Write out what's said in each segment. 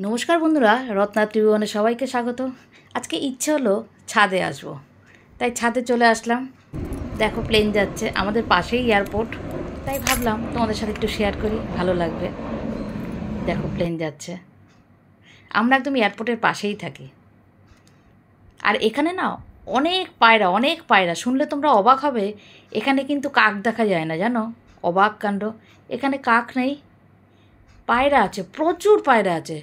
নমস্কার বন্ধুরা, রত্না ত্রিভুবনে সবাইকে স্বাগত। আজকে ইচ্ছে হলো ছাদে আসবো, তাই ছাদে চলে আসলাম। দেখো প্লেন যাচ্ছে, আমাদের পাশেই এয়ারপোর্ট, তাই ভাবলাম তোমাদের সাথে একটু শেয়ার করি, ভালো লাগবে। দেখো প্লেন যাচ্ছে, আমরা একদম এয়ারপোর্টের পাশেই থাকি। আর এখানে না অনেক পায়রা, শুনলে তোমরা অবাক হবে। এখানে কিন্তু কাক দেখা যায় না, জানো? অবাক কাণ্ড, এখানে কাক নেই, পায়রা আছে, প্রচুর পায়রা আছে।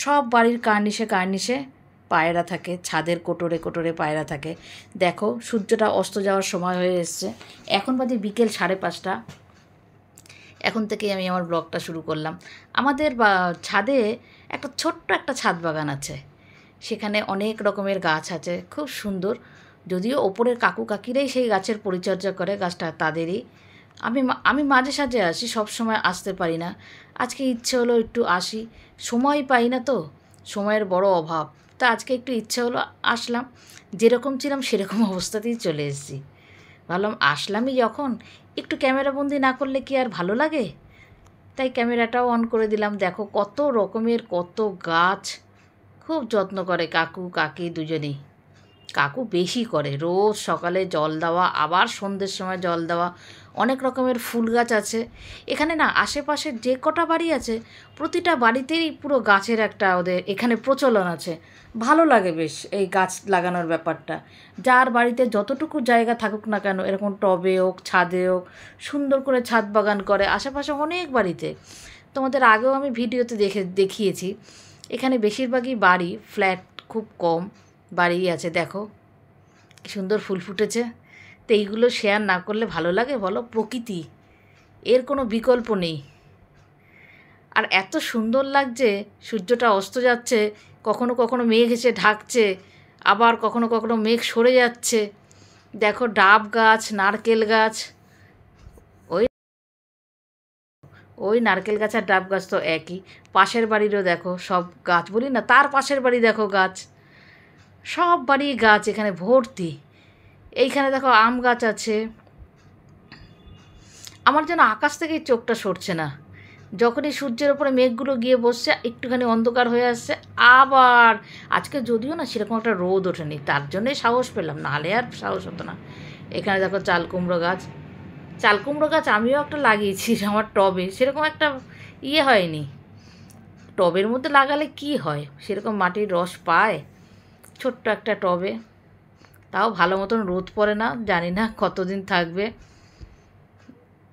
সব বাড়ির কার্নিশে পায়রা থাকে, ছাদের কোটরে পায়রা থাকে। দেখো সূর্যটা অস্ত যাওয়ার সময় হয়ে এসছে, এখন বাজে বিকেল 5:30। এখন থেকেই আমি আমার ব্লগটা শুরু করলাম। আমাদের ছাদে ছোট্ট একটা ছাদ বাগান আছে, সেখানে অনেক রকমের গাছ আছে, খুব সুন্দর। যদিও ওপরের কাকু কাকিরাই সেই গাছের পরিচর্যা করে, গাছটা তাদেরই। আমি মাঝে সাঝে আসি, সব সময় আসতে পারি না। আজকে ইচ্ছে হলো একটু আসি, সময় পাই না তো, সময়ের বড় অভাব। তা আজকে একটু ইচ্ছে হলো, আসলাম। যেরকম ছিলাম সেরকম অবস্থাতেই চলে এসেছি। ভাবলাম আসলামই যখন, একটু ক্যামেরাবন্দি না করলে কি আর ভালো লাগে। তাই ক্যামেরাটাও অন করে দিলাম। দেখো কত রকমের কত গাছ, খুব যত্ন করে কাকু কাকি দুজনেই। কাকু বেশি করে, রোজ সকালে জল দেওয়া, আবার সন্ধ্যের সময় জল দেওয়া। অনেক রকমের ফুল গাছ আছে এখানে। না আশেপাশের যে কটা বাড়ি আছে, প্রতিটা বাড়িতেই পুরো গাছের একটা ওদের এখানে প্রচলন আছে। ভালো লাগে বেশ এই গাছ লাগানোর ব্যাপারটা। যার বাড়িতে যতটুকু জায়গা থাকুক না কেন, এরকম টবে হোক ছাদে হোক, সুন্দর করে ছাদ বাগান করে। আশেপাশে অনেক বাড়িতে, তোমাদের আগেও আমি ভিডিওতে দেখিয়েছি। এখানে বেশিরভাগই বাড়ি, ফ্ল্যাট খুব কম বাড়ি আছে। দেখো কি সুন্দর ফুল ফুটেছে। তো এইগুলো শেয়ার না করলে ভালো লাগে বলো? প্রকৃতি, এর কোনো বিকল্প নেই। আর এত সুন্দর লাগছে, সূর্যটা অস্ত যাচ্ছে, কখনো কখনো মেঘ এসে ঢাকছে, আবার কখনো কখনো মেঘ সরে যাচ্ছে। দেখো ডাব গাছ, নারকেল গাছ, ওই ওই নারকেল গাছ আর ডাব গাছ তো একই। পাশের বাড়িরও দেখো সব গাছ, বলি না, তার পাশের বাড়ি দেখো গাছ, সব বাড়ি গাছ এখানে ভর্তি। এইখানে দেখো আম গাছ আছে। আমার যেন আকাশ থেকেই চোখটা সরছে না। যখনই সূর্যের ওপরে মেঘগুলো গিয়ে বসছে, একটুখানি অন্ধকার হয়ে আসছে, আবার আজকে যদিও না সেরকম একটা রোদ ওঠেনি, তার জন্যই সাহস পেলাম, নাহলে আর সাহস হতো না। এখানে দেখো চাল কুমড়ো গাছ, চাল কুমড়ো গাছ আমিও একটা লাগিয়েছি আমার টবে, সেরকম একটা হয়নি। টবের মধ্যে লাগালে কি হয়, সেরকম মাটির রস পায়? ছোট্ট একটা টবে, তাও ভালো মতন রোদ পড়ে না, জানি না কতদিন থাকবে।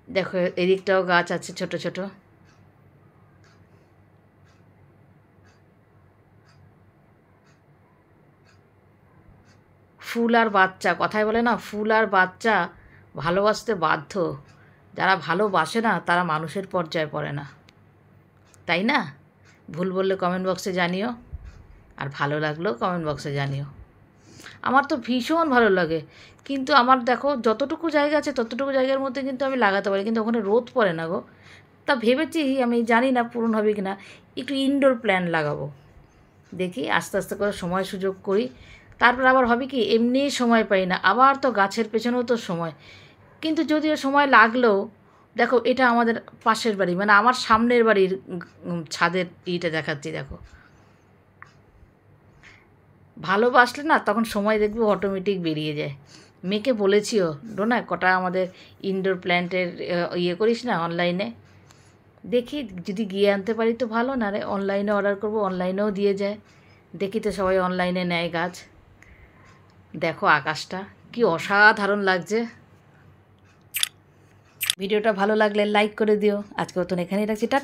দেখো এদিকটাও গাছ আছে ছোট ছোট। ফুল আর বাচ্চা, কথায় বলে না, ফুল আর বাচ্চা ভালোবাসতে বাধ্য। যারা ভালোবাসে না তারা মানুষের পর্যায়ে পড়ে না, তাই না? ভুল বললে কমেন্ট বক্সে জানিও, আর ভালো লাগলেও কমেন্ট বক্সে জানিও। আমার তো ভীষণ ভালো লাগে, কিন্তু আমার দেখো যতটুকু জায়গা আছে ততটুকু জায়গার মধ্যে কিন্তু আমি লাগাতে পারি, কিন্তু ওখানে রোদ পড়ে না গো। তা ভেবেছি, আমি জানি না পূরণ হবে কি না, একটু ইনডোর প্ল্যান্ট লাগাবো। দেখি আস্তে আস্তে করে সময় সুযোগ করি। তারপর আবার হবে কি, এমনি সময় পাই না, আবার তো গাছের পেছনেও তো সময়। কিন্তু যদিও সময় লাগলেও, দেখো এটা আমাদের পাশের বাড়ি, মানে আমার সামনের বাড়ির ছাদের ইটা দেখাচ্ছি। দেখো ভালোবাসলে না তখন সময় দেখবে অটোমেটিক বেরিয়ে যায়। মেয়েকে বলেছিও, ডোনা কটা আমাদের ইনডোর প্ল্যান্টের করিস না অনলাইনে। দেখি যদি গিয়ে আনতে পারি তো ভালো, না রে অনলাইনে অর্ডার করবো, অনলাইনেও দিয়ে যায়। দেখি তো সবাই অনলাইনে নেয় গাছ। দেখো আকাশটা কি অসাধারণ লাগছে। ভিডিওটা ভালো লাগলে লাইক করে দিও। আজকে মতন এখানেই রাখছি, টাটা।